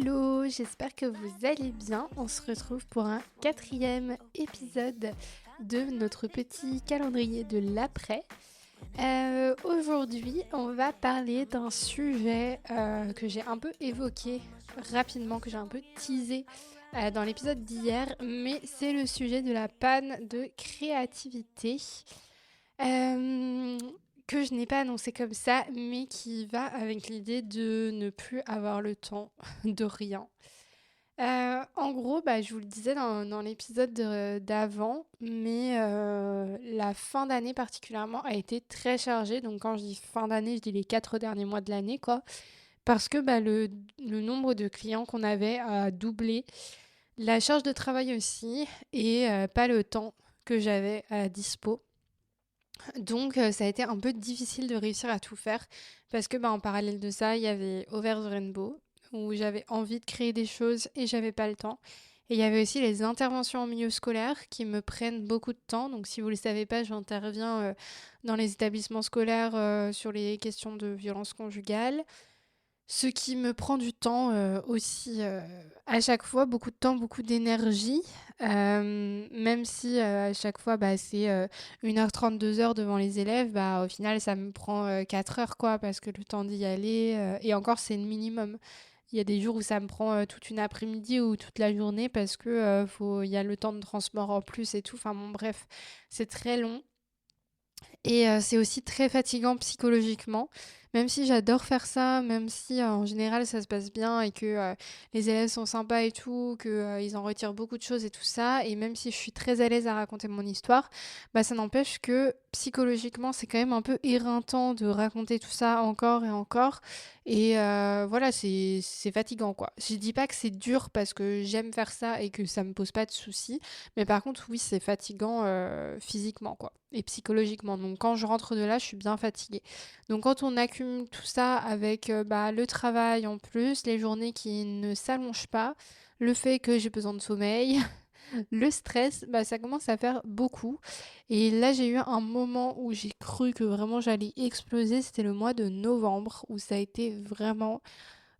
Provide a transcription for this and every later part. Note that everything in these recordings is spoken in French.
Hello, j'espère que vous allez bien. On se retrouve pour un 4e épisode de notre petit calendrier de l'après. Aujourd'hui, on va parler d'un sujet que j'ai un peu évoqué rapidement, que j'ai un peu teasé dans l'épisode d'hier, mais c'est le sujet de la panne de créativité. Euh, que je n'ai pas annoncé comme ça, mais qui va avec l'idée de ne plus avoir le temps de rien. En gros, je vous le disais dans l'épisode d'avant, mais la fin d'année particulièrement a été très chargée. Donc quand je dis fin d'année, je dis les 4 derniers mois de l'année, quoi. Parce que le nombre de clients qu'on avait a doublé, la charge de travail aussi, et pas le temps que j'avais à dispo. Donc ça a été un peu difficile de réussir à tout faire parce que en parallèle de ça, il y avait Over the Rainbow où j'avais envie de créer des choses et j'avais pas le temps. Et il y avait aussi les interventions en milieu scolaire qui me prennent beaucoup de temps. Donc si vous ne le savez pas, j'interviens dans les établissements scolaires sur les questions de violence conjugale. Ce qui me prend du temps aussi, à chaque fois, beaucoup de temps, beaucoup d'énergie, même si à chaque fois c'est 1h30, 2 heures devant les élèves, au final ça me prend 4 heures quoi, parce que le temps d'y aller, et encore c'est le minimum. Il y a des jours où ça me prend toute une après-midi ou toute la journée parce que il y a le temps de transport en plus et tout, enfin bon bref, c'est très long. Et c'est aussi très fatigant psychologiquement, même si j'adore faire ça, même si en général ça se passe bien et que les élèves sont sympas et tout, que ils en retirent beaucoup de choses et tout ça, et même si je suis très à l'aise à raconter mon histoire, ça n'empêche que psychologiquement c'est quand même un peu éreintant de raconter tout ça encore et encore. Et voilà, c'est fatigant quoi. Je dis pas que c'est dur parce que j'aime faire ça et que ça me pose pas de soucis, mais par contre, oui, c'est fatigant physiquement, quoi, et psychologiquement. Donc, quand je rentre de là, je suis bien fatiguée. Donc, quand on accumule tout ça avec le travail en plus, les journées qui ne s'allongent pas, le fait que j'ai besoin de sommeil, le stress, ça commence à faire beaucoup. Et là, j'ai eu un moment où j'ai cru que vraiment j'allais exploser. C'était le mois de novembre, où ça a été vraiment,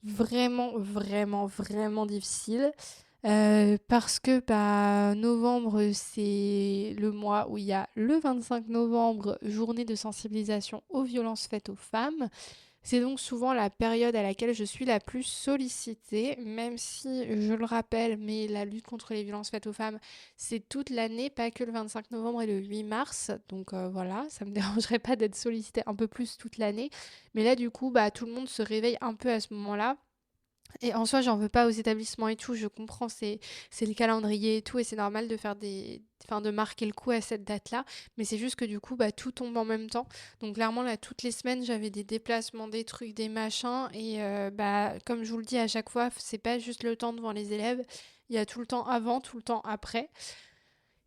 vraiment, vraiment, vraiment difficile. Parce que novembre, c'est le mois où il y a le 25 novembre, journée de sensibilisation aux violences faites aux femmes. C'est donc souvent la période à laquelle je suis la plus sollicitée, même si, je le rappelle, mais la lutte contre les violences faites aux femmes, c'est toute l'année, pas que le 25 novembre et le 8 mars. Donc voilà, ça me dérangerait pas d'être sollicitée un peu plus toute l'année. Mais là, du coup, tout le monde se réveille un peu à ce moment-là. Et en soi, j'en veux pas aux établissements et tout, je comprends, c'est le calendrier et tout, et c'est normal de faire enfin, de marquer le coup à cette date-là, mais c'est juste que du coup, tout tombe en même temps. Donc clairement, là, toutes les semaines, j'avais des déplacements, des trucs, des machins, et comme je vous le dis à chaque fois, c'est pas juste le temps devant les élèves, il y a tout le temps avant, tout le temps après.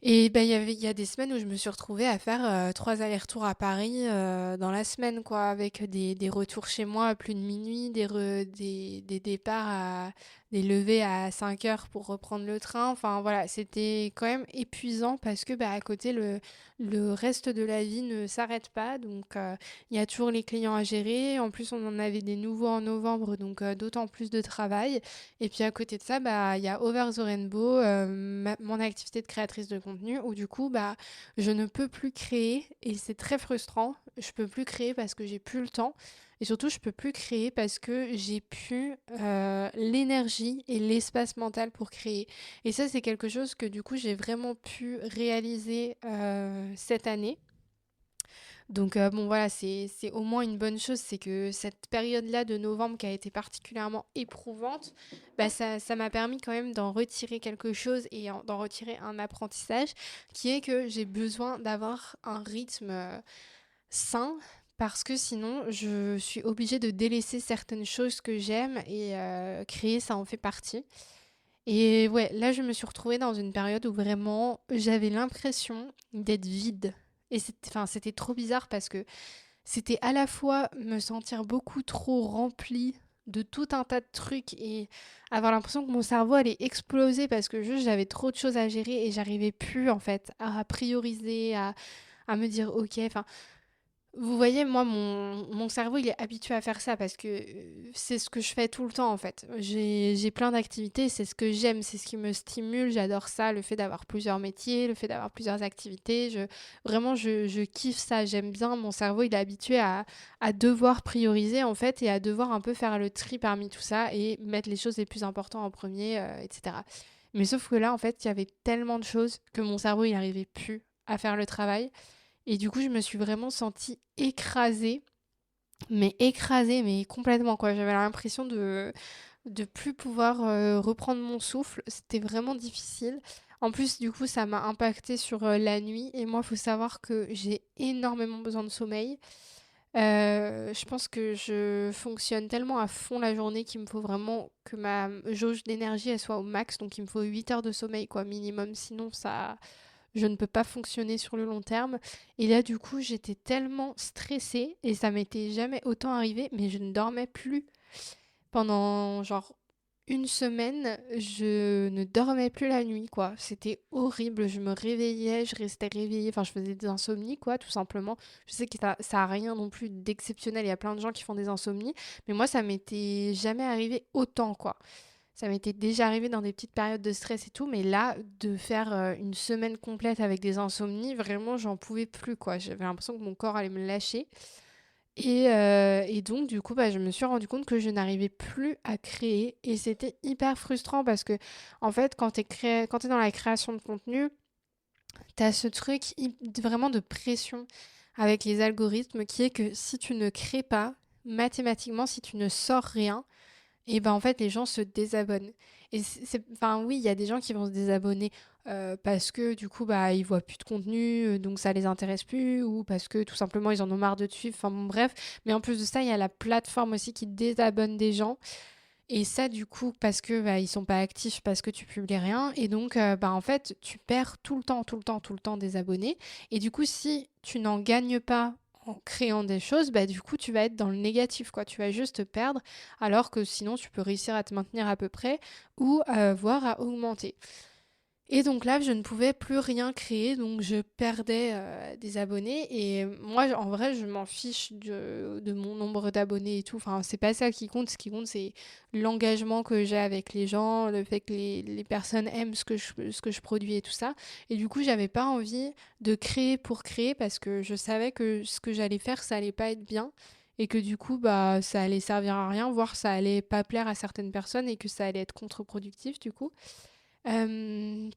Et il y a des semaines où je me suis retrouvée à faire 3 allers-retours à Paris dans la semaine, quoi, avec des retours chez moi à plus de minuit, des départs des levées à 5 heures pour reprendre le train. Enfin voilà, c'était quand même épuisant parce que à côté, le reste de la vie ne s'arrête pas. Donc il y a toujours les clients à gérer. En plus, on en avait des nouveaux en novembre, donc d'autant plus de travail. Et puis à côté de ça, il y a Over the Rainbow, mon activité de créatrice de contenu, où du coup, je ne peux plus créer et c'est très frustrant. Je peux plus créer parce que j'ai plus le temps. Et surtout, je peux plus créer parce que j'ai plus l'énergie et l'espace mental pour créer. Et ça, c'est quelque chose que du coup, j'ai vraiment pu réaliser cette année. Donc bon voilà, c'est au moins une bonne chose, c'est que cette période-là de novembre qui a été particulièrement éprouvante, ça m'a permis quand même d'en retirer quelque chose et d'en retirer un apprentissage qui est que j'ai besoin d'avoir un rythme sain parce que sinon je suis obligée de délaisser certaines choses que j'aime et créer ça en fait partie. Et ouais, là je me suis retrouvée dans une période où vraiment j'avais l'impression d'être vide. Et c'était trop bizarre parce que c'était à la fois me sentir beaucoup trop remplie de tout un tas de trucs et avoir l'impression que mon cerveau allait exploser parce que juste j'avais trop de choses à gérer et j'arrivais plus en fait à prioriser, à me dire ok, enfin Vous voyez, moi, mon cerveau, il est habitué à faire ça parce que c'est ce que je fais tout le temps, en fait. J'ai plein d'activités, c'est ce que j'aime, c'est ce qui me stimule, j'adore ça, le fait d'avoir plusieurs métiers, le fait d'avoir plusieurs activités. Vraiment, je kiffe ça, j'aime bien. Mon cerveau, il est habitué à devoir prioriser, en fait, et à devoir un peu faire le tri parmi tout ça et mettre les choses les plus importantes en premier, etc. Mais sauf que là, en fait, il y avait tellement de choses que mon cerveau, il n'arrivait plus à faire le travail. Et du coup, je me suis vraiment sentie écrasée, mais complètement, quoi. J'avais l'impression de plus pouvoir reprendre mon souffle. C'était vraiment difficile. En plus, du coup, ça m'a impacté sur la nuit. Et moi, il faut savoir que j'ai énormément besoin de sommeil. Je pense que je fonctionne tellement à fond la journée qu'il me faut vraiment que ma jauge d'énergie elle soit au max. Donc, il me faut 8 heures de sommeil, quoi, minimum. Sinon, je ne peux pas fonctionner sur le long terme. Et là, du coup, j'étais tellement stressée et ça m'était jamais autant arrivé, mais je ne dormais plus. Pendant genre une semaine, je ne dormais plus la nuit, quoi. C'était horrible. Je me réveillais, je restais réveillée. Enfin, je faisais des insomnies, quoi, tout simplement. Je sais que ça a rien non plus d'exceptionnel. Il y a plein de gens qui font des insomnies. Mais moi, ça m'était jamais arrivé autant, quoi. Ça m'était déjà arrivé dans des petites périodes de stress et tout, mais là, de faire une semaine complète avec des insomnies, vraiment, j'en pouvais plus, quoi. J'avais l'impression que mon corps allait me lâcher. Et donc, du coup, bah, je me suis rendu compte que je n'arrivais plus à créer. Et c'était hyper frustrant parce que, en fait, quand t'es dans la création de contenu, t'as ce truc vraiment de pression avec les algorithmes qui est que si tu ne crées pas, mathématiquement, si tu ne sors rien, et ben en fait, les gens se désabonnent. Et enfin oui, il y a des gens qui vont se désabonner parce que du coup, bah, ils voient plus de contenu, donc ça les intéresse plus, ou parce que tout simplement, ils en ont marre de te suivre. Enfin bon, bref. Mais en plus de ça, il y a la plateforme aussi qui désabonne des gens. Et ça, du coup, parce que bah, ils sont pas actifs, parce que tu publies rien. Et donc, bah, en fait, tu perds tout le temps, tout le temps, tout le temps des abonnés. Et du coup, si tu n'en gagnes pas en créant des choses, bah, du coup, tu vas être dans le négatif, quoi. Tu vas juste te perdre, alors que sinon, tu peux réussir à te maintenir à peu près ou voire à augmenter. Et donc là, je ne pouvais plus rien créer, donc je perdais des abonnés. Et moi, en vrai, je m'en fiche de mon nombre d'abonnés et tout. Enfin, c'est pas ça qui compte. Ce qui compte, c'est l'engagement que j'ai avec les gens, le fait que les personnes aiment ce que je produis et tout ça. Et du coup, j'avais pas envie de créer pour créer parce que je savais que ce que j'allais faire, ça allait pas être bien. Et que du coup, bah, ça allait servir à rien, voire ça allait pas plaire à certaines personnes et que ça allait être contre-productif, du coup. Euh,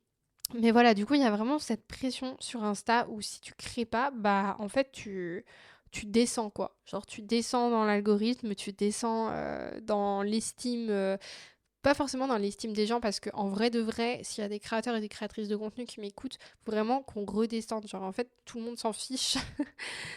mais voilà, du coup, il y a vraiment cette pression sur Insta où si tu crées pas, bah en fait tu descends quoi. Genre tu descends dans l'algorithme, tu descends dans l'estime pas forcément dans l'estime des gens parce que en vrai de vrai, s'il y a des créateurs et des créatrices de contenu qui m'écoutent, faut vraiment qu'on redescende. Genre en fait, tout le monde s'en fiche.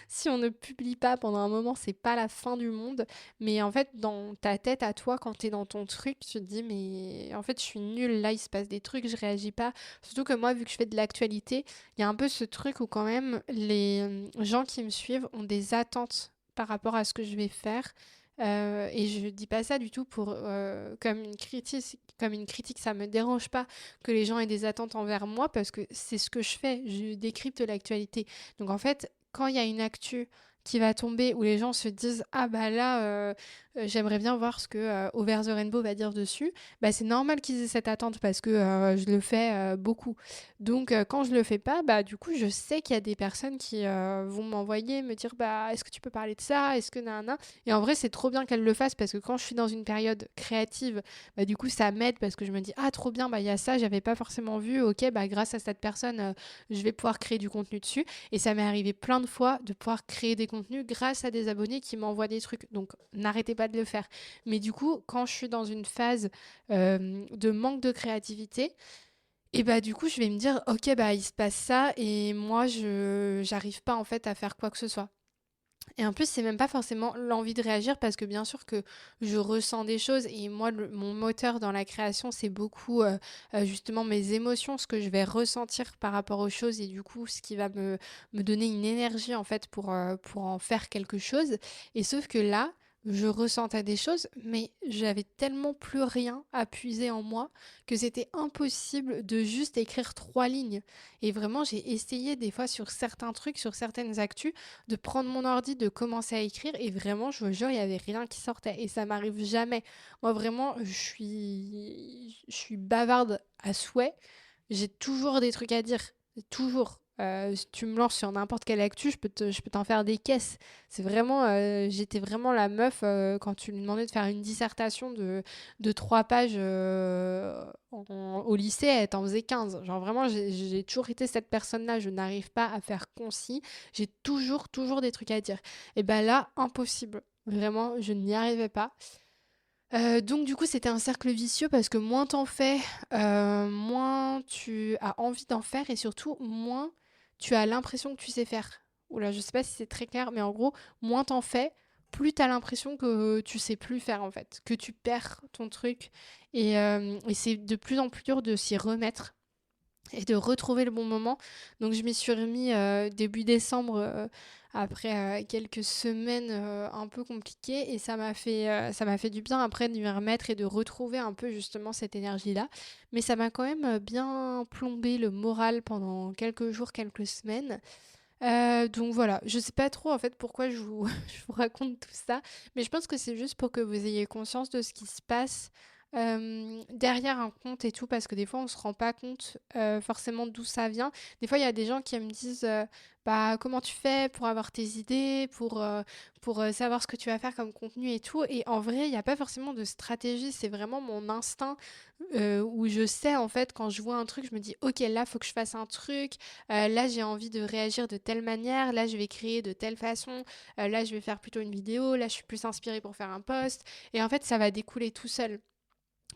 Si on ne publie pas pendant un moment, c'est pas la fin du monde. Mais en fait, dans ta tête à toi, quand t'es dans ton truc, tu te dis, mais en fait, je suis nulle. Là, il se passe des trucs, je réagis pas. Surtout que moi, vu que je fais de l'actualité, il y a un peu ce truc où quand même les gens qui me suivent ont des attentes par rapport à ce que je vais faire. Et je dis pas ça du tout pour comme une critique, ça me dérange pas que les gens aient des attentes envers moi parce que c'est ce que je fais, je décrypte l'actualité. Donc en fait, quand il y a une actu qui va tomber où les gens se disent ah bah là j'aimerais bien voir ce que Over the Rainbow va dire dessus, bah c'est normal qu'ils aient cette attente parce que je le fais beaucoup. Donc quand je le fais pas, bah du coup je sais qu'il y a des personnes qui vont m'envoyer me dire bah est-ce que tu peux parler de ça, est-ce que nanana. Et en vrai c'est trop bien qu'elles le fassent parce que quand je suis dans une période créative, bah du coup ça m'aide parce que je me dis ah trop bien, bah il y a ça, j'avais pas forcément vu, ok bah grâce à cette personne je vais pouvoir créer du contenu dessus. Et ça m'est arrivé plein de fois de pouvoir créer des contenus grâce à des abonnés qui m'envoient des trucs. Donc n'arrêtez pas de le faire. Mais du coup, quand je suis dans une phase de manque de créativité, et bah du coup, je vais me dire, ok, bah il se passe ça et moi, je j'arrive pas en fait à faire quoi que ce soit. Et en plus, c'est même pas forcément l'envie de réagir parce que bien sûr que je ressens des choses et moi, mon moteur dans la création, c'est beaucoup justement mes émotions, ce que je vais ressentir par rapport aux choses et du coup, ce qui va me donner une énergie en fait pour en faire quelque chose. Et sauf que là, je ressentais des choses, mais j'avais tellement plus rien à puiser en moi que c'était impossible de juste écrire 3 lignes. Et vraiment, j'ai essayé des fois sur certains trucs, sur certaines actus, de prendre mon ordi, de commencer à écrire, et vraiment, je vous jure, il n'y avait rien qui sortait. Et ça m'arrive jamais. Moi, vraiment, je suis bavarde à souhait. J'ai toujours des trucs à dire. Toujours. Si tu me lances sur n'importe quelle actu, je peux t'en faire des caisses. C'est vraiment, j'étais vraiment la meuf quand tu lui demandais de faire une dissertation de 3 pages au lycée, elle t'en faisait 15. Genre vraiment, j'ai toujours été cette personne-là. Je n'arrive pas à faire concis. J'ai toujours, toujours des trucs à dire. Et ben là, impossible. Vraiment, je n'y arrivais pas. Donc du coup, c'était un cercle vicieux parce que moins t'en fais, moins tu as envie d'en faire et surtout moins tu as l'impression que tu sais faire. Oula, je sais pas si c'est très clair, mais en gros, moins t'en fais, plus t'as l'impression que tu sais plus faire en fait, que tu perds ton truc et c'est de plus en plus dur de s'y remettre et de retrouver le bon moment. Donc je m'y suis remis début décembre après quelques semaines un peu compliquées et ça m'a fait du bien après de m'y remettre et de retrouver un peu justement cette énergie-là. Mais ça m'a quand même bien plombé le moral pendant quelques jours, quelques semaines. Donc voilà, je sais pas trop en fait pourquoi je vous raconte tout ça, mais je pense que c'est juste pour que vous ayez conscience de ce qui se passe derrière un compte et tout, parce que des fois on se rend pas compte forcément d'où ça vient. Des fois il y a des gens qui me disent bah comment tu fais pour avoir tes idées, pour savoir ce que tu vas faire comme contenu et tout, et en vrai il n'y a pas forcément de stratégie, c'est vraiment mon instinct où je sais en fait quand je vois un truc, je me dis ok là faut que je fasse un truc. Là, j'ai envie de réagir de telle manière. Là, je vais créer de telle façon. Là, je vais faire plutôt une vidéo. Là, je suis plus inspirée pour faire un post. Et en fait, ça va découler tout seul.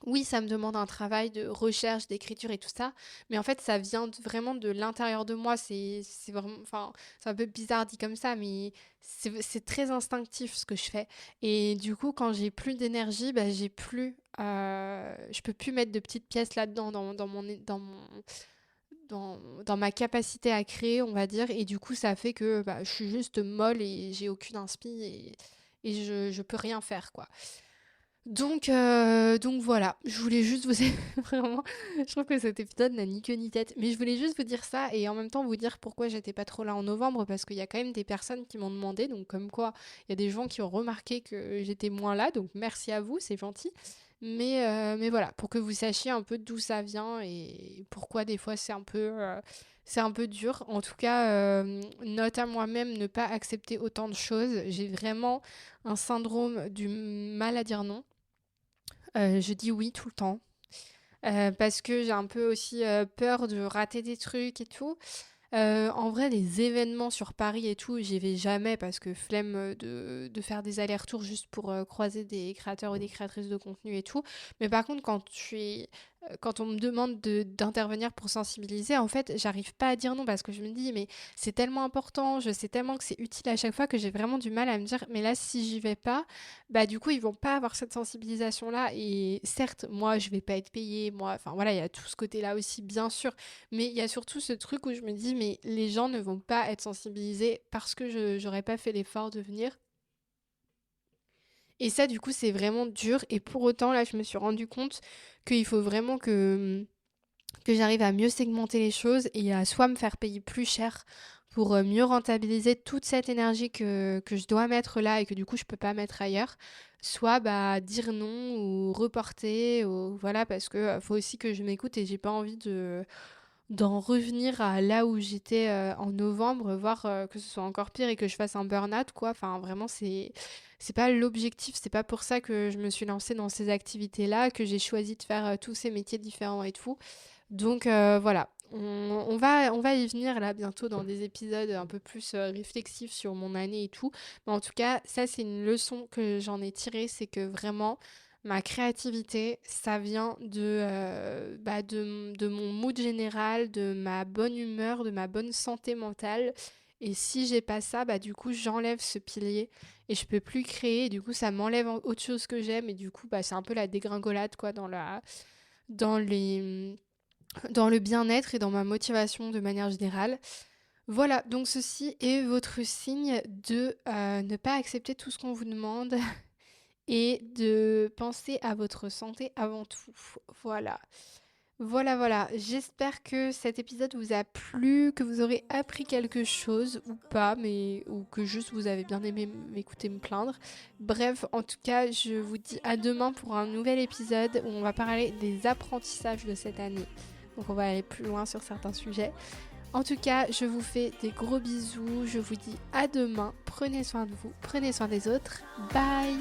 Oui, ça me demande un travail de recherche, d'écriture et tout ça, mais en fait, ça vient vraiment de l'intérieur de moi. C'est vraiment, enfin, c'est un peu bizarre dit comme ça, mais c'est très instinctif ce que je fais. Et du coup, quand j'ai plus d'énergie, bah, je peux plus mettre de petites pièces là-dedans dans ma capacité à créer, on va dire. Et du coup, ça fait que bah, je suis juste molle et j'ai aucune inspi et je peux rien faire, quoi. Donc voilà, je voulais juste vous... Vraiment, je trouve que cet épisode n'a ni queue ni tête. Mais je voulais juste vous dire ça et en même temps vous dire pourquoi j'étais pas trop là en novembre. Parce qu'il y a quand même des personnes qui m'ont demandé. Donc comme quoi, il y a des gens qui ont remarqué que j'étais moins là. Donc merci à vous, c'est gentil. Mais voilà, pour que vous sachiez un peu d'où ça vient et pourquoi des fois c'est un peu dur. En tout cas, note à moi-même ne pas accepter autant de choses. J'ai vraiment un syndrome du mal à dire non. Je dis oui tout le temps. Parce que j'ai un peu aussi peur de rater des trucs et tout. En vrai, les événements sur Paris et tout, j'y vais jamais parce que flemme de faire des allers-retours juste pour croiser des créateurs ou des créatrices de contenu et tout. Mais par contre, quand on me demande d'intervenir pour sensibiliser, en fait, j'arrive pas à dire non parce que je me dis, mais c'est tellement important, je sais tellement que c'est utile à chaque fois que j'ai vraiment du mal à me dire, mais là, si j'y vais pas, bah du coup, ils vont pas avoir cette sensibilisation-là. Et certes, moi, je vais pas être payée, moi, enfin voilà, il y a tout ce côté-là aussi, bien sûr. Mais il y a surtout ce truc où je me dis, mais les gens ne vont pas être sensibilisés parce que je j'aurais pas fait l'effort de venir. Et ça, du coup, c'est vraiment dur. Et pour autant, là, je me suis rendu compte qu'il faut vraiment que j'arrive à mieux segmenter les choses et à soit me faire payer plus cher pour mieux rentabiliser toute cette énergie que je dois mettre là et que du coup je peux pas mettre ailleurs, soit bah dire non ou reporter ou voilà parce que faut aussi que je m'écoute et j'ai pas envie d'en revenir à là où j'étais en novembre, voire que ce soit encore pire et que je fasse un burn-out, quoi. Enfin, vraiment, c'est pas l'objectif, c'est pas pour ça que je me suis lancée dans ces activités-là, que j'ai choisi de faire tous ces métiers différents et tout. Donc voilà, on va y venir là bientôt dans des épisodes un peu plus réflexifs sur mon année et tout. Mais en tout cas, ça c'est une leçon que j'en ai tirée, c'est que vraiment ma créativité, ça vient de mon mood général, de ma bonne humeur, de ma bonne santé mentale. Et si j'ai pas ça, bah du coup j'enlève ce pilier et je peux plus créer. Et du coup ça m'enlève autre chose que j'aime et du coup bah c'est un peu la dégringolade quoi dans les dans le bien-être et dans ma motivation de manière générale. Voilà, donc ceci est votre signe de ne pas accepter tout ce qu'on vous demande et de penser à votre santé avant tout. Voilà. Voilà. J'espère que cet épisode vous a plu, que vous aurez appris quelque chose ou pas, ou que juste vous avez bien aimé m'écouter me plaindre. Bref, en tout cas, je vous dis à demain pour un nouvel épisode où on va parler des apprentissages de cette année. Donc on va aller plus loin sur certains sujets. En tout cas, je vous fais des gros bisous. Je vous dis à demain. Prenez soin de vous, prenez soin des autres. Bye!